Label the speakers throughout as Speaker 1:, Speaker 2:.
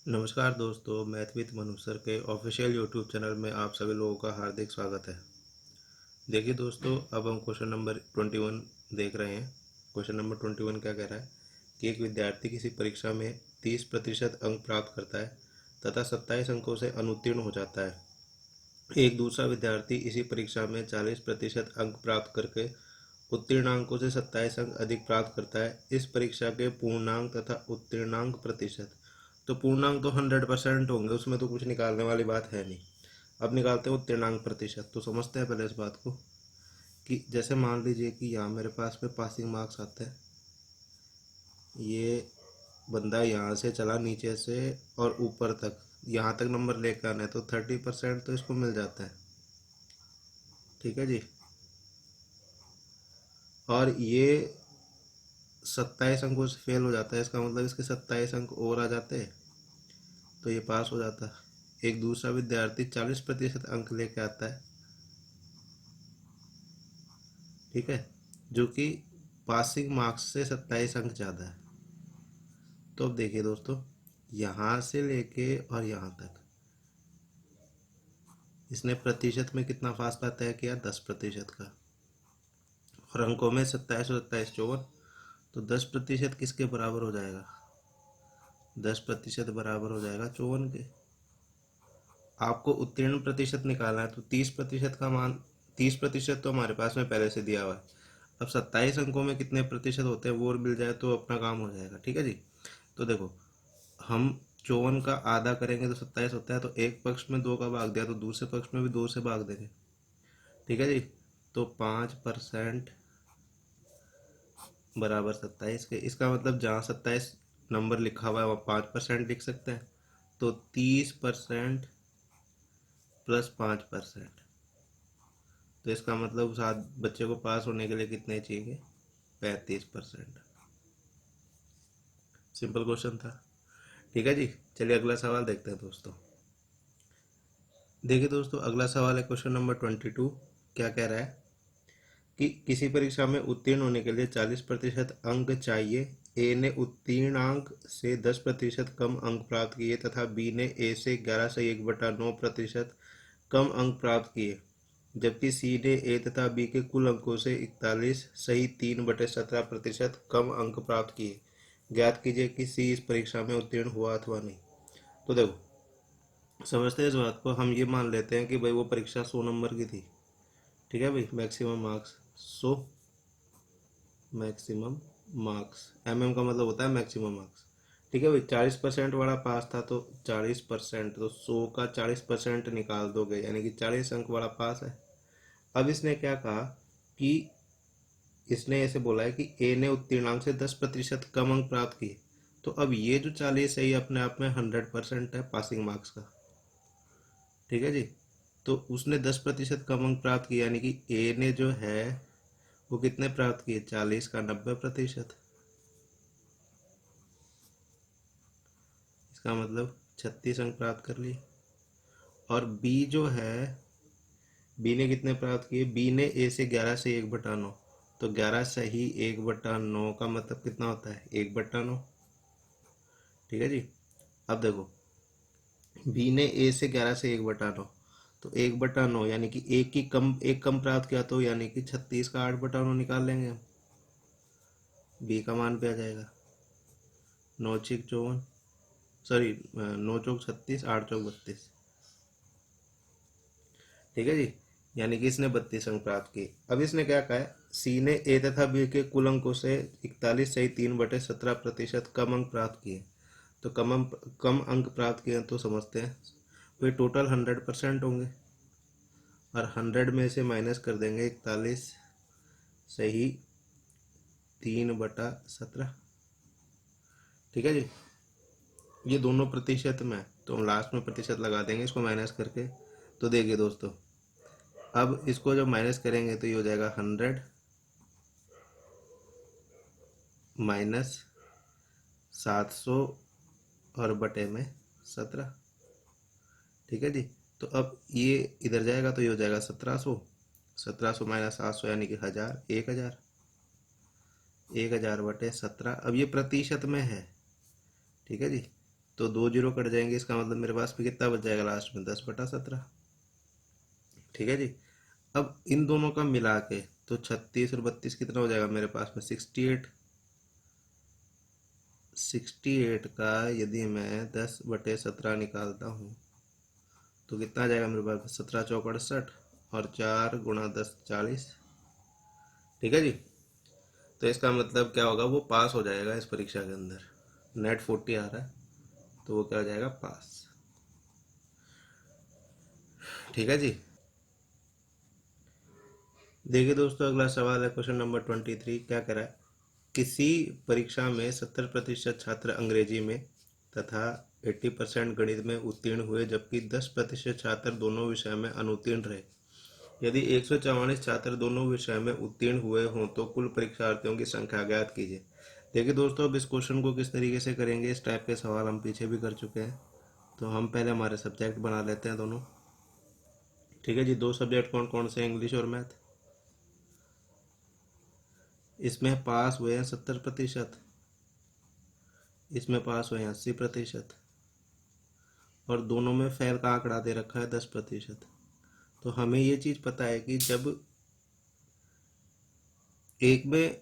Speaker 1: नमस्कार दोस्तों, मैथविद मनु सर के ऑफिशियल यूट्यूब चैनल में आप सभी लोगों का हार्दिक स्वागत है। देखिए दोस्तों, अब हम क्वेश्चन नंबर 21 देख रहे हैं। क्वेश्चन नंबर 21 क्या कह रहा है कि एक विद्यार्थी किसी परीक्षा में 30% अंक प्राप्त करता है तथा 27 अंकों से अनुत्तीर्ण हो जाता है। एक दूसरा विद्यार्थी इसी परीक्षा में 40% अंक प्राप्त करके उत्तीर्णांकों से 27 अंक अधिक प्राप्त करता है। इस परीक्षा के पूर्णांक तथा उत्तीर्णांक प्रतिशत। तो पूर्णांक तो 100% होंगे, उसमें तो कुछ निकालने वाली बात है नहीं। अब निकालते हैं उत्तीर्णांक प्रतिशत। तो समझते हैं पहले इस बात को कि जैसे मान लीजिए कि यहाँ मेरे पास में पासिंग मार्क्स आते हैं। ये बंदा यहाँ से चला नीचे से और ऊपर तक, यहाँ तक नंबर लेकर आना है तो 30% तो इसको मिल जाता है। ठीक है जी। और ये 27 अंकों से फेल हो जाता है, इसका मतलब इसके 27 अंक और आ जाते हैं तो ये पास हो जाता है। एक दूसरा विद्यार्थी 40% अंक लेके आता है, ठीक है, जो कि पासिंग मार्क्स से 27 अंक ज़्यादा है। तो अब देखिए दोस्तों, यहाँ से लेके और यहाँ तक इसने प्रतिशत में कितना फासला तय किया, 10% का। और अंकों में 27 और 27 54, तो 10% किसके बराबर हो जाएगा, 10% बराबर हो जाएगा 54 के। आपको उत्तीर्ण प्रतिशत निकालना है तो 30% का मान, 30% तो हमारे पास में पहले से दिया हुआ है। अब 27 अंकों में कितने प्रतिशत होते हैं वो और मिल जाए तो अपना काम हो जाएगा। ठीक है जी। तो देखो, हम 54 का आधा करेंगे तो 27 होता है, तो एक पक्ष में 2 का भाग दिया तो दूसरे पक्ष में भी 2 से भाग देंगे। ठीक है जी। तो 5% बराबर 27 के। इसका मतलब जहाँ 27 नंबर लिखा हुआ है वहाँ 5% लिख सकते हैं। तो 30% प्लस 5%, तो इसका मतलब उस बच्चे को पास होने के लिए कितने चाहिए, 35%। सिंपल क्वेश्चन था। ठीक है जी। चलिए अगला सवाल देखते हैं दोस्तों। देखिए दोस्तों, अगला सवाल है क्वेश्चन नंबर 22। क्या कह रहा है कि किसी परीक्षा में उत्तीर्ण होने के लिए 40% अंक चाहिए। ए ने उत्तीर्णांक से 10% कम अंक प्राप्त किए तथा बी ने ए से 11/1/9% कम अंक प्राप्त किए, जबकि सी ने ए तथा बी के कुल अंकों से 41/3/17% कम अंक प्राप्त किए। ज्ञात कीजिए कि सी इस परीक्षा में उत्तीर्ण हुआ अथवा नहीं। तो देखो, समझते हैं इस बात को। हम ये मान लेते हैं कि भाई वो परीक्षा 100 नंबर की थी। ठीक है भाई, maximum marks 100, maximum marks, MM का मतलब होता है मैक्सिमम मार्क्स। ठीक है भाई, 40% वाला पास था तो 40%, तो 100 का 40% निकाल दोगे यानी कि 40 अंक वाला पास है। अब इसने क्या कहा कि इसने ऐसे बोला है कि ए ने उत्तीर्णांक से 10% कम अंक प्राप्त किए। तो अब ये जो 40 है ये अपने आप में 100% है पासिंग मार्क्स का। ठीक है जी। तो उसने 10% कम अंक प्राप्त किए यानी कि ए ने जो है वो कितने प्राप्त किए, 40 का 90%। इसका मतलब 36 अंक प्राप्त कर लिए। और बी जो है, बी ने कितने प्राप्त किए, बी ने ए से 11 से 1/9, तो 11 सही 1/9 का मतलब कितना होता है, 1/9। ठीक है जी। अब देखो, बी ने ए से 11 से 1/9, तो 1/9 यानी कि एक कम प्राप्त किया, तो यानी कि 36 का 8/9 निकाल लेंगे हम। बी का मान पे आ जाएगा 9 6 54, सॉरी 9 4 36, 8 4 32। ठीक है जी। यानी कि इसने 32 अंक प्राप्त किए। अब इसने क्या कहा है, सी ने ए तथा बी के कुल अंकों से 41 सही 3/17% कम अंक प्राप्त किए। तो कम अंक प्राप्त किए तो समझते हैं वे टोटल 100% होंगे, और 100 में से माइनस कर देंगे 41 सही 3/17। ठीक है जी। ये दोनों प्रतिशत में, तो हम लास्ट में प्रतिशत लगा देंगे इसको माइनस करके। तो देखिए दोस्तों, अब इसको जब माइनस करेंगे तो ये हो जाएगा 100 माइनस 700 और बटे में 17। ठीक है जी। तो अब ये इधर जाएगा तो ये हो जाएगा 1700, 1700 माइनस 700 यानी कि 1000, 1000, 1000/17। अब ये प्रतिशत में है। ठीक है जी। तो 2 जीरो कट जाएंगे, इसका मतलब मेरे पास में कितना बच जाएगा लास्ट में, 10/17। ठीक है जी। अब इन दोनों का मिला के तो 36 और 32 कितना हो जाएगा मेरे पास में, 68। 68 का यदि मैं 10/17 निकालता हूँ तो कितना आ जाएगा मेरे पास, 17 चौक 68 और 4 गुणा 10 40। ठीक है जी। तो इसका मतलब क्या होगा, वो पास हो जाएगा इस परीक्षा के अंदर। नेट 40 आ रहा है तो वो क्या हो जाएगा, पास। ठीक है जी। देखिए दोस्तों, अगला सवाल है क्वेश्चन नंबर 23। क्या कह रहा है, किसी परीक्षा में 70% छात्र अंग्रेजी में तथा 80% गणित में उत्तीर्ण हुए, जबकि 10% छात्र दोनों विषय में अनुत्तीर्ण रहे। यदि 144 छात्र दोनों विषय में उत्तीर्ण हुए हों तो कुल परीक्षार्थियों की संख्या ज्ञात कीजिए। देखिए दोस्तों, अब इस क्वेश्चन को किस तरीके से करेंगे, इस टाइप के सवाल हम पीछे भी कर चुके हैं। तो हम पहले हमारे सब्जेक्ट बना लेते हैं दोनों। ठीक है जी। 2 सब्जेक्ट कौन कौन से, इंग्लिश और मैथ। इसमें पास हुए हैं 70%, इसमें पास हुए हैं 80%, और दोनों में फेल का आंकड़ा दे रखा है 10%। तो हमें ये चीज़ पता है कि जब एक में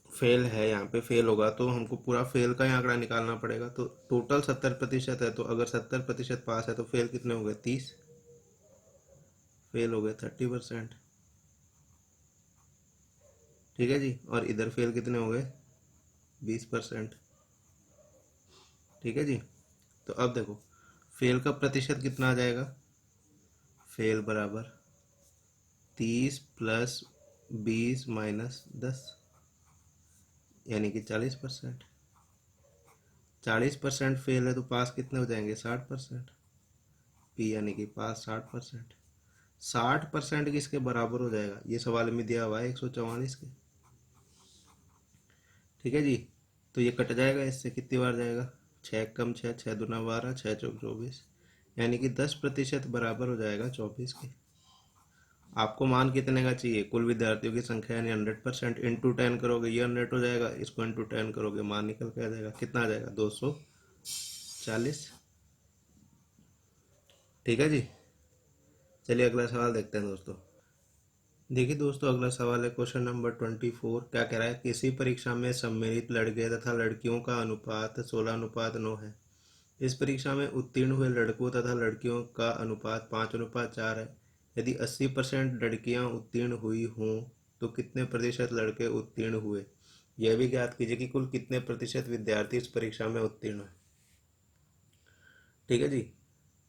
Speaker 1: फेल है, यहाँ पे फेल होगा तो हमको पूरा फेल का ही आंकड़ा निकालना पड़ेगा। तो टोटल 70% है, तो अगर 70% पास है तो फेल कितने हो गए, 30। फेल हो गए 30%। ठीक है जी। और इधर फेल कितने हो गए, 20%। ठीक है जी। तो अब देखो फेल का प्रतिशत कितना आ जाएगा, फेल बराबर 30 + 20 - 10, यानी कि 40%। 40% फेल है तो पास कितने हो जाएंगे, 60%। पी यानी कि पास 60%। 60% किसके बराबर हो जाएगा, ये सवाल में दिया हुआ है 144 के। ठीक है जी। तो ये कट जाएगा, इससे कितनी बार जाएगा, 6 कम 6, 6 दूना 12, 6 चौक 24, यानी कि 10% बराबर हो जाएगा 24 के। आपको मान कितने का चाहिए, कुल विद्यार्थियों की संख्या यानी 100%। इंटू 10 करोगे ये 100 हो जाएगा, इसको इंटू 10 करोगे मान निकल के आ जाएगा, कितना आ जाएगा, 240। ठीक है जी। चलिए अगला सवाल देखते हैं दोस्तों। देखिए दोस्तों, अगला सवाल है क्वेश्चन नंबर 24। क्या कह रहा है, किसी परीक्षा में सम्मिलित लड़के तथा लड़कियों का अनुपात 16:9 है। इस परीक्षा में उत्तीर्ण हुए लड़कों तथा लड़कियों का अनुपात 5:4 है। यदि 80% लड़कियां उत्तीर्ण हुई हों तो कितने प्रतिशत लड़के उत्तीर्ण हुए। यह भी ज्ञात कीजिए कि कुल कितने प्रतिशत विद्यार्थी इस परीक्षा में उत्तीर्ण है। ठीक है जी।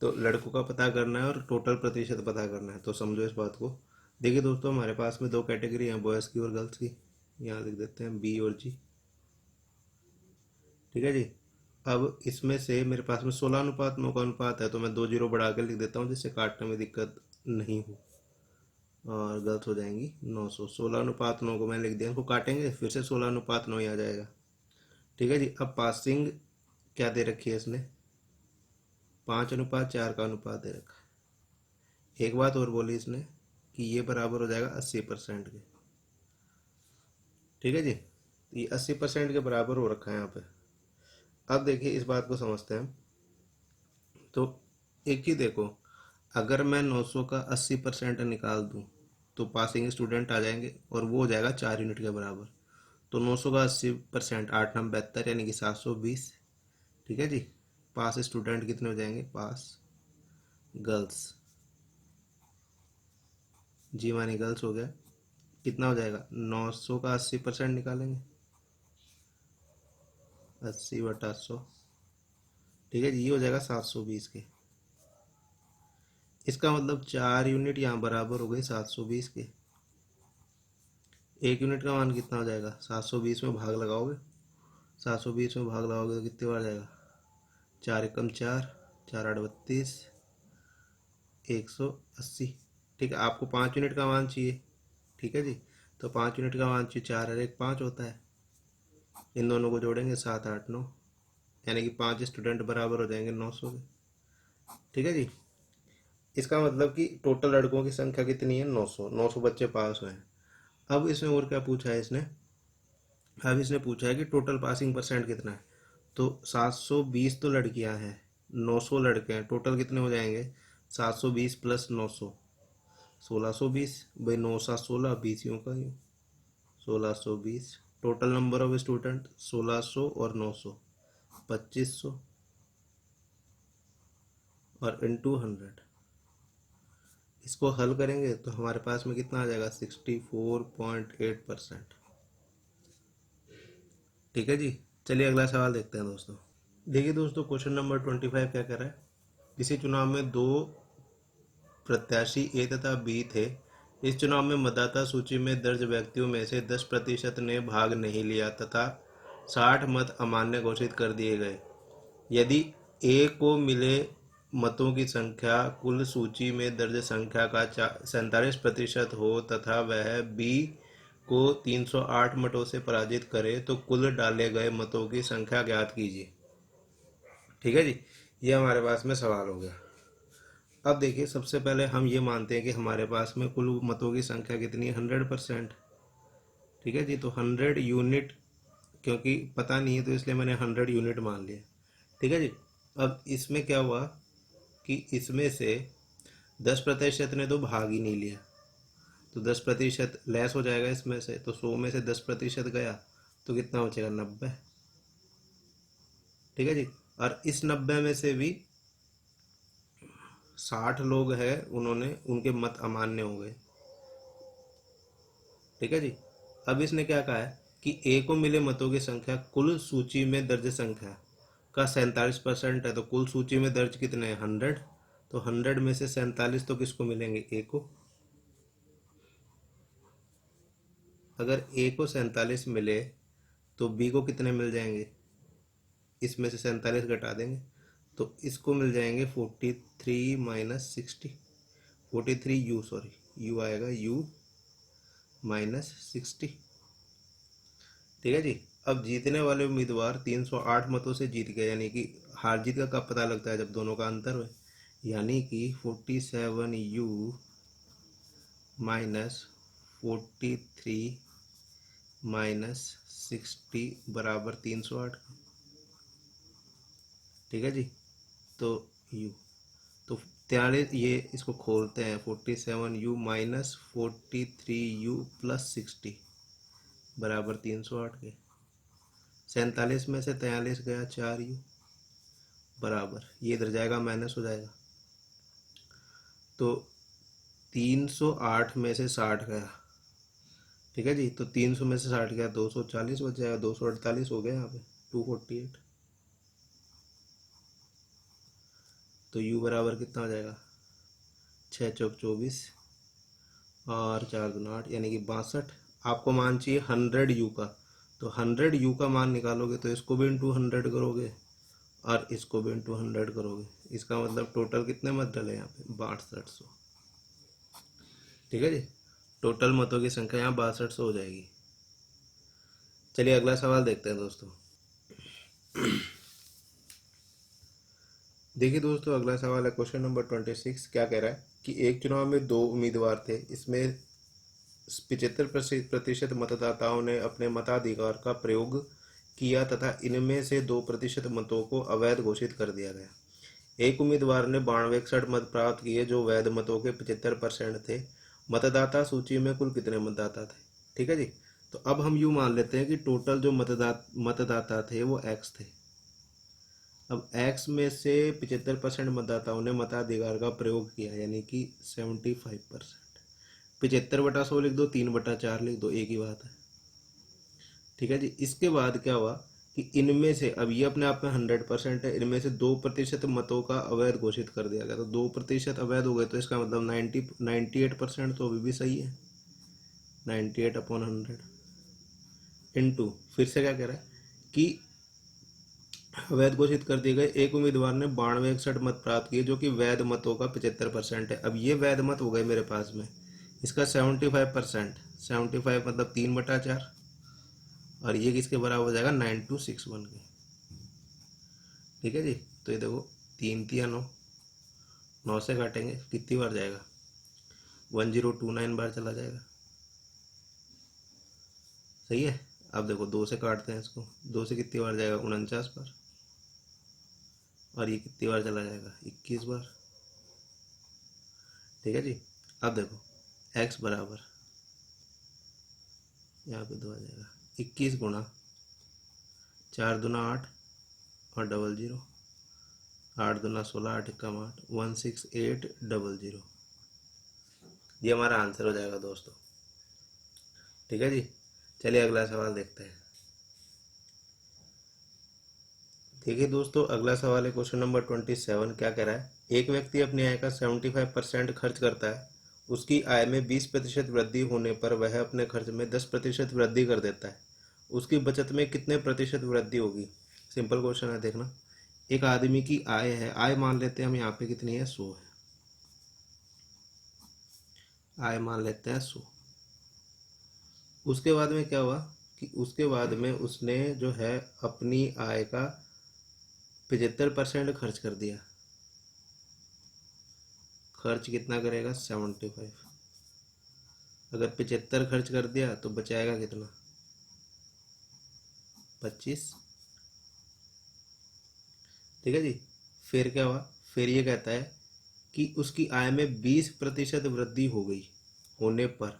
Speaker 1: तो लड़कों का पता करना है और टोटल प्रतिशत पता करना है, तो समझो इस बात को। देखिए दोस्तों, हमारे पास में 2 कैटेगरी हैं, बॉयज़ की और गर्ल्स की। यहाँ लिख देते हैं बी और जी। ठीक है जी। अब इसमें से मेरे पास में 16:9 का अनुपात है, तो मैं 2 जीरो बढ़ा के लिख देता हूँ जिससे काटने में दिक्कत नहीं हो, और गर्ल्स हो जाएंगी 900। 16:9 को मैंने लिख दिया, इनको काटेंगे फिर से 16:9 ही आ जाएगा। ठीक है जी। अब पासिंग क्या दे रखी है इसने, 5:4 का अनुपात दे रखा है। एक बात और बोली इसने कि ये बराबर हो जाएगा 80% के। ठीक है जी। तो ये 80% के बराबर हो रखा है यहाँ पे। अब देखिए इस बात को समझते हैं। तो एक ही देखो, अगर मैं 900 का 80% निकाल दूं तो पासिंग स्टूडेंट आ जाएंगे और वो हो जाएगा 4 यूनिट के बराबर। तो 900 का 80%, 8×9 = 72, यानी कि 720। ठीक है जी। पास स्टूडेंट कितने हो जाएंगे, पास गर्ल्स, जी मानी गर्ल्स हो गया। कितना हो जाएगा, 900 का 80% निकालेंगे, 80/100। ठीक है जी। ये हो जाएगा 720 के। इसका मतलब 4 यूनिट यहाँ बराबर हो गई 720 के। 1 यूनिट का मान कितना हो जाएगा, 720 में भाग लगाओगे, 720 में भाग लगाओगे तो कितनी बार जाएगा, 4 एकम 4, 4 8 32, 180। ठीक है। आपको 5 यूनिट का मान चाहिए। ठीक है जी। तो 5 यूनिट का मान चाहिए, 4 और 1 5 होता है। इन दोनों को जोड़ेंगे 7 8 9, यानी कि 5 स्टूडेंट बराबर हो जाएंगे 900 के। ठीक है जी। इसका मतलब कि टोटल लड़कों की संख्या कितनी है, 900। 900 बच्चे पास हुए हैं। अब इसमें और क्या पूछा है इसने, अब इसने पूछा है कि टोटल पासिंग परसेंट कितना है। तो 720 तो लड़कियां हैं, 900 लड़के हैं, टोटल कितने हो जाएंगे? 720 प्लस 900, 1620। भाई 9 7 16, 20 यूँ का यूँ, 1620। टोटल नंबर ऑफ स्टूडेंट 1600 और 900, 2500 और इनटू 100। इसको हल करेंगे तो हमारे पास में कितना आ जाएगा? 64.8%। ठीक है जी। चलिए अगला सवाल देखते हैं दोस्तों। देखिए दोस्तों, क्वेश्चन नंबर 25 क्या कह रहा है? किसी चुनाव में दो प्रत्याशी ए तथा बी थे। इस चुनाव में मतदाता सूची में दर्ज व्यक्तियों में से 10% ने भाग नहीं लिया तथा 60 मत अमान्य घोषित कर दिए गए। यदि ए को मिले मतों की संख्या कुल सूची में दर्ज संख्या का 47% हो तथा वह बी को 308 मतों से पराजित करे तो कुल डाले गए मतों की संख्या ज्ञात कीजिए। ठीक है जी, ये हमारे पास में सवाल हो गया। अब देखिए, सबसे पहले हम ये मानते हैं कि हमारे पास में कुल मतों की संख्या कितनी है? 100%। ठीक है जी, तो 100 यूनिट, क्योंकि पता नहीं है तो इसलिए मैंने 100 यूनिट मान लिया। ठीक है जी। अब इसमें क्या हुआ कि इसमें से 10% ने तो भाग ही नहीं लिया, तो 10% लेस हो जाएगा इसमें से, तो 100 में से 10% गया तो कितना बचेगा? 90। ठीक है जी। और इस 90 में से भी 60 लोग हैं, उन्होंने उनके मत अमान्य हो गए। ठीक है जी। अब इसने क्या कहा है कि ए को मिले मतों की संख्या कुल सूची में दर्ज संख्या का 47% है, तो कुल सूची में दर्ज कितने हैं? 100। तो 100 में से 47 तो किसको मिलेंगे? ए को। अगर ए को 47 मिले तो बी को कितने मिल जाएंगे? इसमें से 47 घटा देंगे तो इसको मिल जाएंगे 43 माइनस 60, 43 यू, सॉरी यू आएगा, यू माइनस 60। ठीक है जी। अब जीतने वाले उम्मीदवार 308 मतों से जीत गए, यानी कि हार जीत का कब पता लगता है? जब दोनों का अंतर हो, यानी कि 47U माइनस 43 माइनस 60 बराबर 308। ठीक है जी। तो U, तो 43, ये इसको खोलते हैं, 47U माइनस 43U प्लस 60 बराबर 308 के। 47 में से 43 गया, 4U बराबर, ये इधर जाएगा माइनस हो जाएगा, तो 308 में से 60 गया। ठीक है जी। तो 300 में से 60 गया, 240 बच जाएगा, 248 हो गया यहाँ पे, 248। तो यू बराबर कितना हो जाएगा? 6 चौक 24 और 4 दूना 8, यानी कि 62। आपको मान चाहिए 100 यू का, तो 100 यू का मान निकालोगे तो इसको भी इंटू 100 करोगे और इसको भी इंटू 100 करोगे। इसका मतलब टोटल कितने मत डले यहाँ पे? 6200। ठीक है जी। टोटल मतों की संख्या यहाँ 6200 हो जाएगी। चलिए अगला सवाल देखते हैं दोस्तों। देखिए दोस्तों, अगला सवाल है क्वेश्चन नंबर 26। क्या कह रहा है कि एक चुनाव में दो उम्मीदवार थे। इसमें 75% मतदाताओं ने अपने मताधिकार का प्रयोग किया तथा इनमें से 2% मतों को अवैध घोषित कर दिया गया। एक उम्मीदवार ने 92 मत प्राप्त किए जो वैध मतों के 75% थे। मतदाता सूची में कुल कितने मतदाता थे? ठीक है जी। तो अब हम यूँ मान लेते हैं कि टोटल जो मतदाता थे वो एक्स थे। अब एक्स में से 75% मतदाताओं ने मताधिकार का प्रयोग किया, यानी कि 75%। 75/100 लिख दो, 3/4 लिख दो, एक ही बात है। ठीक है जी। इसके बाद क्या हुआ कि इनमें से, अब ये अपने आप में 100% है, इनमें से 2% मतों का अवैध घोषित कर दिया गया। तो 2% अवैध हो गए, तो इसका मतलब 98% तो अभी भी सही है। 98/100 इंटू, फिर से क्या कह रहा है कि अवैध घोषित कर दिए गए। एक उम्मीदवार ने 92 मत प्राप्त किए जो कि वैध मतों का 75% है। अब ये वैध मत हो गए मेरे पास में, इसका 75%, 75 मतलब 3/4, और ये किसके बराबर हो जाएगा? 9261 के। ठीक है जी। तो ये देखो, 3 3 9, 9 से काटेंगे कितनी बार जाएगा? 1029 बार चला जाएगा। सही है। अब देखो 2 से काटते हैं इसको, 2 से कितनी बार जाएगा? 49 बार। और ये कितनी बार चला जाएगा, 21 बार। ठीक है जी। अब देखो x बराबर, यहाँ पे 2 आ जाएगा, 21 गुणा 4 दूना 8 और डबल जीरो, 8 दूना 16, 8 एकम 8, 16800। ये हमारा आंसर हो जाएगा दोस्तों। ठीक है जी। चलिए अगला सवाल देखते हैं। देखिए दोस्तों, अगला सवाल है क्वेश्चन नंबर 27। क्या कह रहा है, एक व्यक्ति अपनी आय का 75% खर्च करता है। उसकी आय में 20% वृद्धि होने पर वह अपने खर्च में 10% वृद्धि कर देता है। उसकी बचत में कितने प्रतिशत वृद्धि होगी। सिंपल क्वेश्चन है, देखना। एक आदमी की आय है, आय मान लेते हैं हम यहाँ पे कितनी है, 100 है। आय मान लेते हैं 100। उसके बाद में क्या हुआ कि उसके बाद में उसने जो है अपनी आय का 75% खर्च कर दिया। खर्च कितना करेगा, 75। अगर 75 खर्च कर दिया तो बचाएगा कितना, 25। ठीक है जी। फिर क्या हुआ, फिर ये कहता है कि उसकी आय में 20% वृद्धि हो गई होने पर,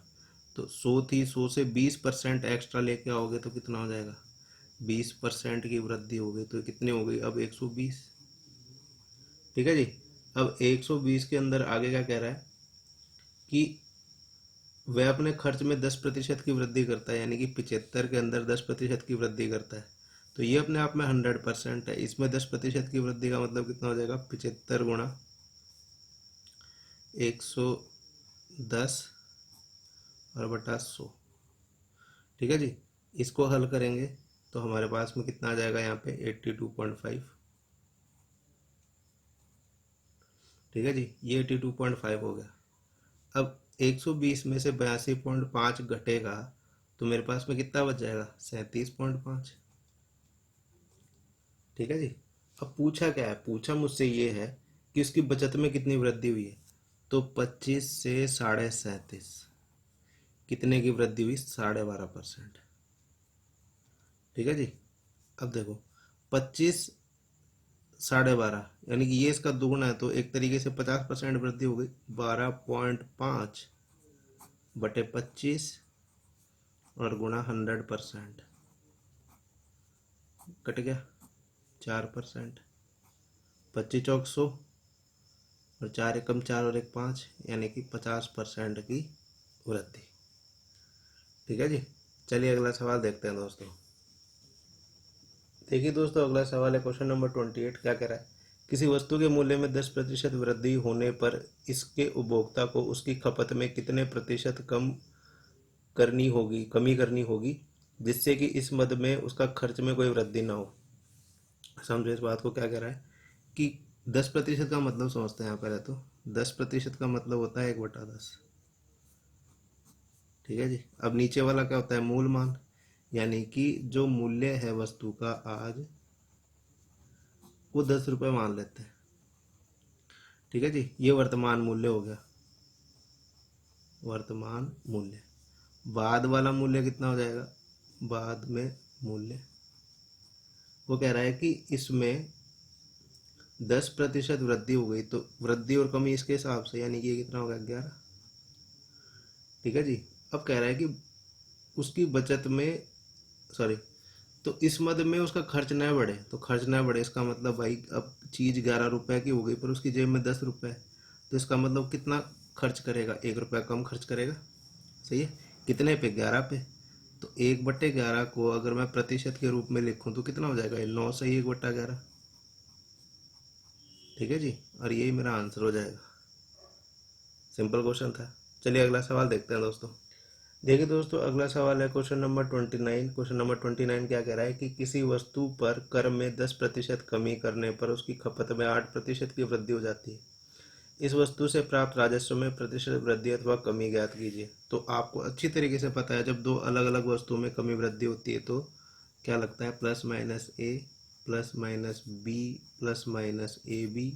Speaker 1: तो 100 थी, 100 से 20% एक्स्ट्रा लेके आओगे तो कितना हो जाएगा, 20% की वृद्धि हो गई तो कितनी हो गई, अब 120। ठीक है जी। अब 120 के अंदर आगे क्या कह रहा है कि वह अपने खर्च में 10% की वृद्धि करता है, यानी कि 75 के अंदर 10% की वृद्धि करता है। तो ये अपने आप में 100% है। इसमें 10% की वृद्धि का मतलब कितना हो जाएगा, 75 गुणा 110 और बटा 100। ठीक है जी। इसको हल करेंगे तो हमारे पास में कितना आ जाएगा, यहाँ पे 82.5। ठीक है जी, ये 82.5 हो गया। अब 120 में से 82.5 घटेगा तो मेरे पास में कितना बच जाएगा, 37.5। ठीक है जी। अब पूछा क्या है, पूछा मुझसे ये है कि उसकी बचत में कितनी वृद्धि हुई है। तो 25 से 37.5 कितने की वृद्धि हुई, 12.5%। ठीक है जी। अब देखो 25 12.5 यानी कि ये इसका दोगुना है, तो एक तरीके से 50% वृद्धि हो गई। 12.5 बटे 25 और गुणा 100%, कट गया 4%। 25 चौक 100 और 4 एकम 4 और 1 5, यानी कि 50% की वृद्धि। ठीक है जी। चलिए अगला सवाल देखते हैं दोस्तों। देखिए दोस्तों, अगला सवाल है क्वेश्चन नंबर 28। क्या कह रहा है, किसी वस्तु के मूल्य में 10% वृद्धि होने पर इसके उपभोक्ता को उसकी खपत में कितने प्रतिशत कमी करनी होगी, जिससे कि इस मद में उसका खर्च में कोई वृद्धि ना हो। समझो इस बात को। क्या कह रहा है कि 10% का मतलब समझते हैं यहाँ पहले तो। 10% का मतलब होता है 1/10। ठीक है जी। अब नीचे वाला क्या होता है, मूल मान, यानी कि जो मूल्य है वस्तु का आज, वो 10 रुपये मान लेते हैं। ठीक है जी। ये वर्तमान मूल्य हो गया, वर्तमान मूल्य। बाद वाला मूल्य कितना हो जाएगा, बाद में मूल्य। वो कह रहा है कि इसमें 10% वृद्धि हो गई, तो वृद्धि और कमी इसके हिसाब से, यानी कि ये कितना होगा, 11। ठीक है जी। अब कह रहा है कि उसकी बचत में, सॉरी, तो इस मद में उसका खर्च न बढ़े, तो खर्च न बढ़े इसका मतलब भाई, अब चीज़ 11 रुपए की हो गई पर उसकी जेब में 10 रुपए है, तो इसका मतलब कितना खर्च करेगा, 1 रुपया कम खर्च करेगा। सही है। कितने पे, 11 पे। तो 1/11 को अगर मैं प्रतिशत के रूप में लिखूं तो कितना हो जाएगा, 9 से ही 1/11। ठीक है जी। और यही मेरा आंसर हो जाएगा। सिंपल क्वेश्चन था। चलिए अगला सवाल देखते हैं दोस्तों। देखिए दोस्तों, अगला सवाल है क्वेश्चन नंबर 29। क्वेश्चन नंबर 29 क्या कह रहा है कि किसी वस्तु पर कर में 10% कमी करने पर उसकी खपत में 8% की वृद्धि हो जाती है। इस वस्तु से प्राप्त राजस्व में प्रतिशत वृद्धि अथवा कमी ज्ञात कीजिए। तो आपको अच्छी तरीके से पता है, जब दो अलग अलग वस्तुओं में कमी वृद्धि होती है तो क्या लगता है, plus minus A plus minus B plus minus A B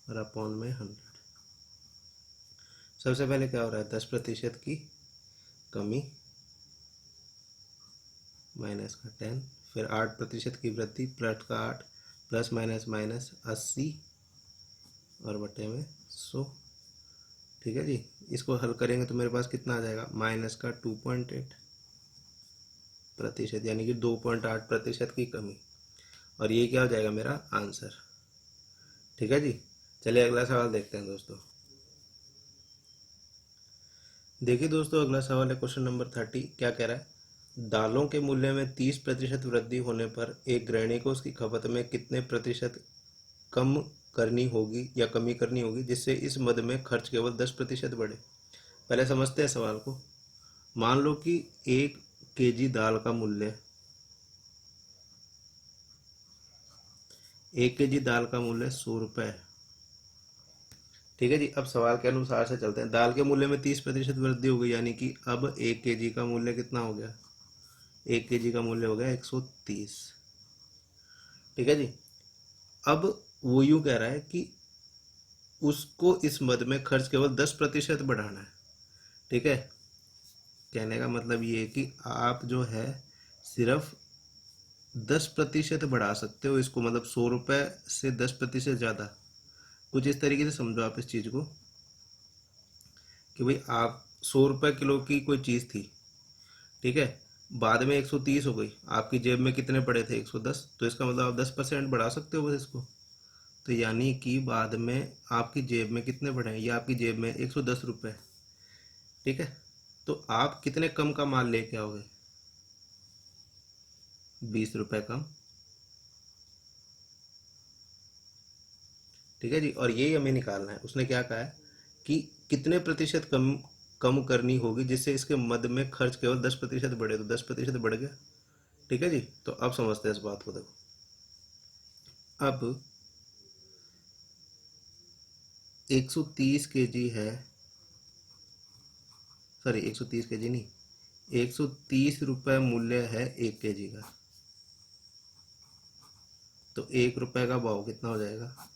Speaker 1: और अपॉन में 100। सबसे पहले क्या हो रहा है, 10% की कमी माइनस का 10, फिर 8% की वृद्धि, प्लस का 8 प्लस माइनस माइनस 80 और बटे में 100। ठीक है जी, इसको हल करेंगे तो मेरे पास कितना आ जाएगा, माइनस का 2.8%, यानी कि 2.8% की कमी। और ये क्या हो जाएगा मेरा आंसर। ठीक है जी, चलिए अगला सवाल देखते हैं दोस्तों। देखिए दोस्तों, अगला सवाल है क्वेश्चन नंबर 30। क्या कह रहा है, दालों के मूल्य में 30% वृद्धि होने पर एक गृहिणी को उसकी खपत में कितने प्रतिशत कम करनी होगी या कमी करनी होगी, जिससे इस मद में खर्च केवल 10% बढ़े। पहले समझते हैं सवाल को। मान लो कि 1 kg दाल का मूल्य 1 kg दाल का मूल्य 100 रुपये है। ठीक है जी, अब सवाल के अनुसार से चलते हैं। दाल के मूल्य में 30% वृद्धि हो गई, यानी कि अब 1 kg का मूल्य कितना हो गया, 1 kg का मूल्य हो गया 130। ठीक है जी, अब वो यूं कह रहा है कि उसको इस मद में खर्च केवल 10% बढ़ाना है। ठीक है, कहने का मतलब ये है कि आप जो है सिर्फ 10% बढ़ा सकते हो इसको, मतलब 100 रुपये से 10% ज़्यादा। कुछ इस तरीके से समझो आप इस चीज़ को कि भाई आप 100 रुपये किलो की कोई चीज़ थी, ठीक है, बाद में 130 हो गई, आपकी जेब में कितने पड़े थे 110, तो इसका मतलब आप 10% बढ़ा सकते हो बस इसको। तो यानी कि बाद में आपकी जेब में कितने पड़े हैं, या आपकी जेब में 110 रुपये। ठीक है, तो आप कितने कम का माल लेके आओगे, 20 रुपये कम। ठीक है जी, और यही हमें निकालना है। उसने क्या कहा है कि कितने प्रतिशत कम कम करनी होगी जिससे इसके मद में खर्च केवल 10% बढ़े, तो 10% बढ़ गया। ठीक है जी, तो अब समझते हैं इस बात को। देखो, अब 130 kg है, सॉरी 130 kg नहीं, 130 रुपये मूल्य है 1 kg का। तो 1 रुपये का भाव कितना हो जाएगा,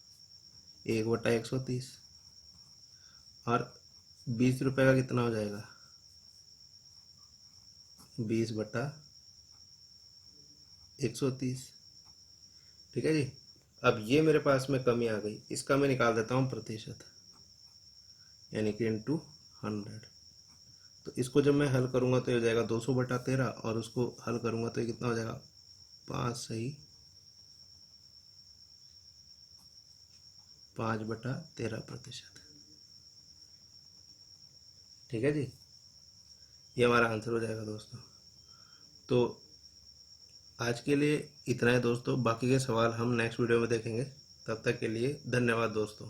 Speaker 1: 1/130। और 20 रुपये का कितना हो जाएगा, 20/130। ठीक है जी, अब ये मेरे पास में कमी आ गई, इसका मैं निकाल देता हूँ प्रतिशत, यानी कि इंटू 100। तो इसको जब मैं हल करूँगा तो ये हो जाएगा 200/13, और उसको हल करूँगा तो ये कितना हो जाएगा, 5/13%। ठीक है जी, ये हमारा आंसर हो जाएगा दोस्तों। तो आज के लिए इतना है दोस्तों, बाकी के सवाल हम नेक्स्ट वीडियो में देखेंगे। तब तक के लिए धन्यवाद दोस्तों।